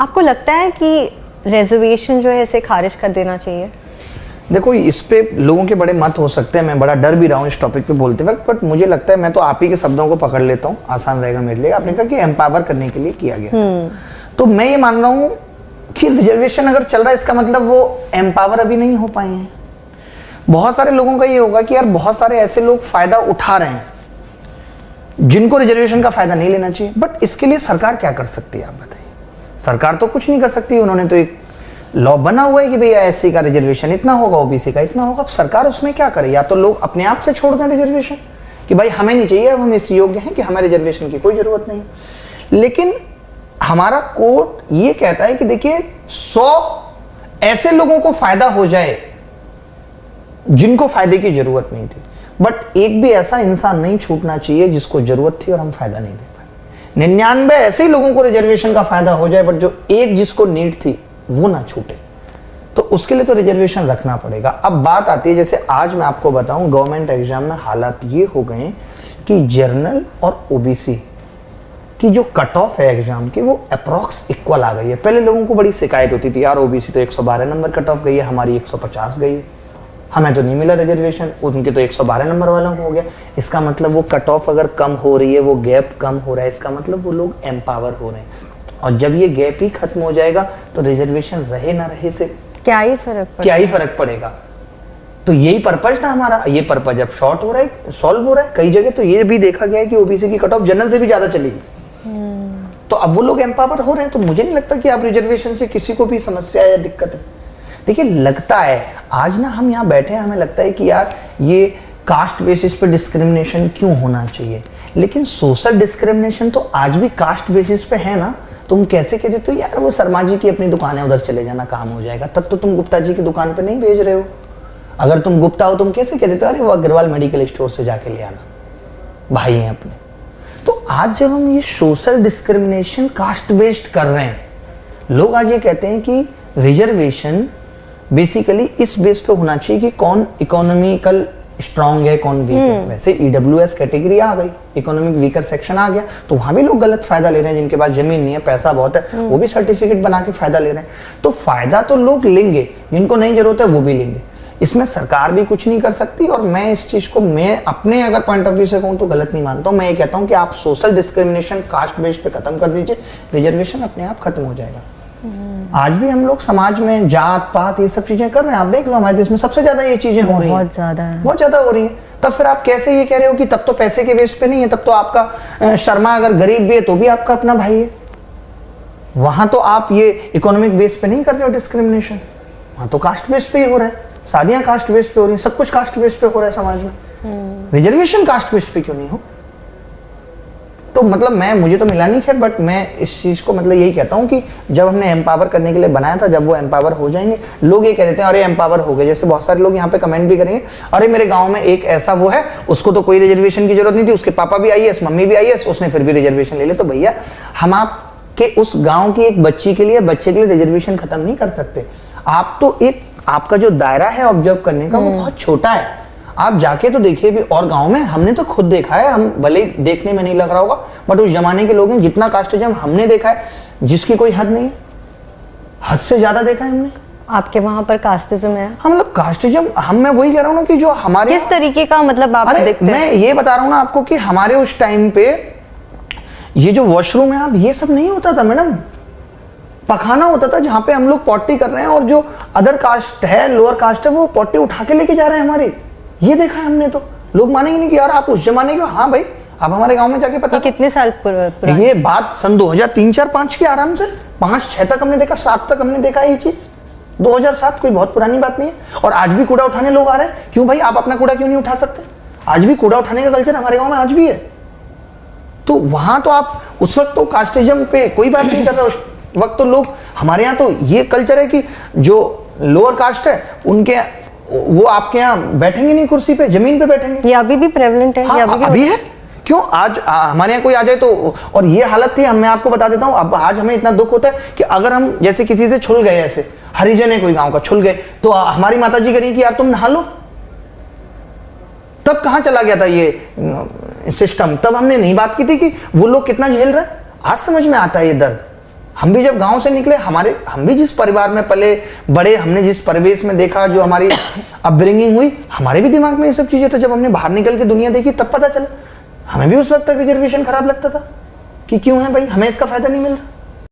आपको लगता है कि रिजर्वेशन जो है इसे खारिज कर देना चाहिए? देखो, इस पे लोगों के बड़े मत हो सकते हैं, मैं बड़ा डर भी रहा हूँ इस टॉपिक पे बोलते वक्त, बट मुझे लगता है, मैं तो आप ही के शब्दों को पकड़ लेता हूँ, आसान रहेगा मेरे लिए। आपने कहा कि एम्पावर करने के लिए किया गया, तो मैं ये मान रहा हूँ कि रिजर्वेशन अगर चल रहा है इसका मतलब वो एम्पावर अभी नहीं हो पाए हैं। बहुत सारे लोगों का ये होगा कि यार बहुत सारे ऐसे लोग फायदा उठा रहे हैं जिनको रिजर्वेशन का फायदा नहीं लेना चाहिए, बट इसके लिए सरकार क्या कर सकती है आप बताइए? सरकार तो कुछ नहीं कर सकती, उन्होंने तो एक लॉ बना हुआ है कि भैया एससी का रिजर्वेशन इतना होगा, ओबीसी का इतना होगा। अब सरकार उसमें क्या करे? या तो लोग अपने आप से छोड़ दें रिजर्वेशन कि भाई हमें नहीं चाहिए, अब हम इस योग्य हैं कि हमें रिजर्वेशन की कोई जरूरत नहीं। लेकिन हमारा कोर्ट ये कहता है कि देखिए 100 ऐसे लोगों को फायदा हो जाए जिनको फायदे की जरूरत नहीं थी, बट एक भी ऐसा इंसान नहीं छूटना चाहिए जिसको जरूरत थी और हम फायदा नहीं दे पाए। 99 ऐसे ही लोगों को रिजर्वेशन का फायदा हो जाए, बट जो एक जिसको नीड थी वो ना छूटे, तो उसके लिए तो रिजर्वेशन रखना पड़ेगा। अब बात आती है, जैसे आज मैं आपको बताऊं गवर्नमेंट एग्जाम में हालात ये हो गए कि जर्नल और ओबीसी की जो कट ऑफ है एग्जाम की वो अप्रॉक्स इक्वल आ गई है। पहले लोगों को बड़ी शिकायत होती थी, यार ओबीसी तो 112 नंबर कट ऑफ गई है, हमारी 150 गई है, हमें तो नहीं मिला रिजर्वेशन, उनके तो 112 नंबर वालों को हो गया। इसका मतलब वो कट ऑफ अगर कम हो रही है, वो गैप कम हो रहा है, इसका मतलब वो लोग एम्पावर हो रहे हैं। और जब ये गैप ही खत्म हो जाएगा तो रिजर्वेशन रहे ना रहे से क्या ही फर्क पड़ेगा? तो यही पर्पज था हमारा। ये पर्पज अब शॉर्ट हो रहा है, सॉल्व हो रहा है। कई जगह तो ये भी देखा गया है कि ओबीसी की कट ऑफ जनरल से भी ज्यादा चलेगी, तो अब वो लोग एम्पावर हो रहे हैं। तो मुझे नहीं लगता कि आप रिजर्वेशन से किसी को भी समस्या या दिक्कत है। देखिए, लगता है आज ना हम यहाँ बैठे हैं, हमें लगता है कि यार ये कास्ट बेसिस पे डिस्क्रिमिनेशन क्यों होना चाहिए, लेकिन सोशल डिस्क्रिमिनेशन तो आज भी कास्ट बेसिस पे है ना। तुम कैसे कह देते हो यार वो शर्मा जी की अपनी दुकान है, उधर चले जाना, काम हो जाएगा, तब तो तुम गुप्ता जी की दुकान पे नहीं भेज रहे हो। अगर तुम गुप्ता हो, तुम कैसे कह देते हो अरे वो अग्रवाल मेडिकल स्टोर से जाके ले आना, भाई हैं अपने। तो आज जब हम ये सोशल डिस्क्रिमिनेशन कास्ट बेस्ड कर रहे हैं, लोग आज ये कहते हैं कि रिजर्वेशन बेसिकली इस बेस पे होना चाहिए कि कौन इकोनॉमिकल स्ट्रांग है, कौन वीक है। वैसे ईडब्ल्यूएस कैटेगरी आ गई, इकोनॉमिक वीकर सेक्शन आ गया, तो वहां भी लोग गलत फायदा ले रहे हैं। जिनके पास जमीन नहीं है, पैसा बहुत है, वो भी सर्टिफिकेट बना के फायदा ले रहे हैं। तो फायदा तो लोग लेंगे, जिनको नहीं जरूरत है वो भी लेंगे। इसमें सरकार भी कुछ नहीं कर सकती। और मैं इस चीज को, मैं अपने अगर पॉइंट ऑफ व्यू से कहूँ तो गलत नहीं मानता हूँ। मैं ये कहता हूँ कि आप सोशल डिस्क्रिमिनेशन कास्ट बेस्ड पे खत्म कर दीजिए, रिजर्वेशन अपने आप खत्म हो जाएगा। आज भी हम लोग समाज में जात पात ये सब चीजें कर रहे हैं। आप देख लो हमारे देश में सबसे ज्यादा ये चीजें हो रही हैं, बहुत ज्यादा हो रही हैं। तब फिर आप कैसे ये कह रहे हो कि तब तो पैसे के बेस पे नहीं है, तब तो आपका शर्मा अगर गरीब भी है तो भी आपका अपना भाई है। वहां तो आप ये इकोनॉमिक बेस पे नहीं कर रहे हो डिस्क्रिमिनेशन, वहां तो कास्ट बेस पे ही हो रहा है। शादियां कास्ट बेस पे हो रही है, सब कुछ कास्ट बेस पे हो रहा है समाज में। रिजर्वेशन कास्ट बेस पे क्यों नहीं हो? तो मतलब मुझे तो मिला नहीं, खैर, बट मैं इस चीज को मतलब यही कहता हूँ कि जब हमने एम्पावर करने के लिए बनाया था, जब वो एम्पावर हो जाएंगे, लोग ये कह देते हैं अरे एम्पावर हो गए। जैसे बहुत सारे लोग यहाँ पे कमेंट भी करेंगे, अरे मेरे गांव में एक ऐसा वो है, उसको तो कोई रिजर्वेशन की जरूरत नहीं थी, उसके पापा भी आईएएस, मम्मी भी आईएएस, उसने फिर भी रिजर्वेशन ले ले। तो भैया, हम आपके उस गाँव की एक बच्चे के लिए रिजर्वेशन खत्म नहीं कर सकते। आप तो एक, आपका जो दायरा है ऑब्जर्व करने का वो बहुत छोटा है। आप जाके तो देखिए भी और गांव में, हमने तो खुद देखा है, हम भले देखने में नहीं लग रहा होगा, बट उस जमाने के लोग हैं, जितना कास्टिज्म हमने देखा है जिसकी कोई हद नहीं है, हद से ज्यादा देखा है हमने। आपके वहां पर कास्टिज्म है? हम मतलब कास्टिज्म, मैं वही कह रहा हूँ ना कि जो हमारे किस तरीके का, मतलब आप देखते हैं? मैं ये बता रहा हूँ ना आपको कि हमारे उस टाइम पे ये जो वॉशरूम है, अब ये सब नहीं होता था मैडम। पखाना होता था जहां पे हम लोग पॉटी कर रहे हैं, और जो अदर कास्ट है, लोअर कास्ट है, वो पॉटी उठा के लेके जा रहे हैं हमारे। ये देखा है हमने। तो लोग मानेंगे नहीं कि यार आप उस जमाने के। हाँ भाई, आप हमारे गांव में जाके पता, कितने साल पुरानी ये बात सन 2003, 4, 5 की, आराम से 5, 6 तक हमने देखा, 7 तक हमने देखा ये चीज। 2007 कोई बहुत पुरानी बात नहीं है। और आज भी कूड़ा उठाने लोग आ रहे हैं। क्यों भाई, आप अपना कूड़ा क्यों नहीं उठा सकते? आज भी कूड़ा उठाने का कल्चर हमारे गाँव में आज भी है। तो वहां तो आप उस वक्त तो कास्टिज्म पे कोई बात नहीं कर रहे। उस वक्त तो लोग, हमारे यहाँ तो ये कल्चर है कि जो लोअर कास्ट है उनके, वो आपके यहाँ बैठेंगे नहीं कुर्सी पे, जमीन पे बैठेंगे। ये अभी भी प्रेवलेंट है। हाँ, अभी है। क्यों आज हमारे यहाँ कोई आ जाए तो, और ये हालत थी, मैं आपको बता देता हूँ। अब आज हमें इतना दुख होता है कि अगर हम जैसे किसी से छुल गए, ऐसे हरिजन है कोई गांव का, छुल गए, तो हमारी माता जी करेंगी कि यार तुम नहा लो। तब कहाँ चला गया था ये सिस्टम? तब हमने नहीं बात की थी कि वो लोग कितना झेल रहे हैं। आज समझ में आता है ये दर्द। हम भी जब गांव से निकले, हम भी जिस परिवार में पले बड़े, हमने जिस परिवेश में देखा, जो हमारी अपब्रिंगिंग हुई, हमारे भी दिमाग में ये सब चीजें था। जब हमने बाहर निकल के दुनिया देखी तब पता चला। हमें भी उस वक्त तक रिजर्वेशन खराब लगता था कि क्यों है भाई, हमें इसका फायदा नहीं मिल रहा।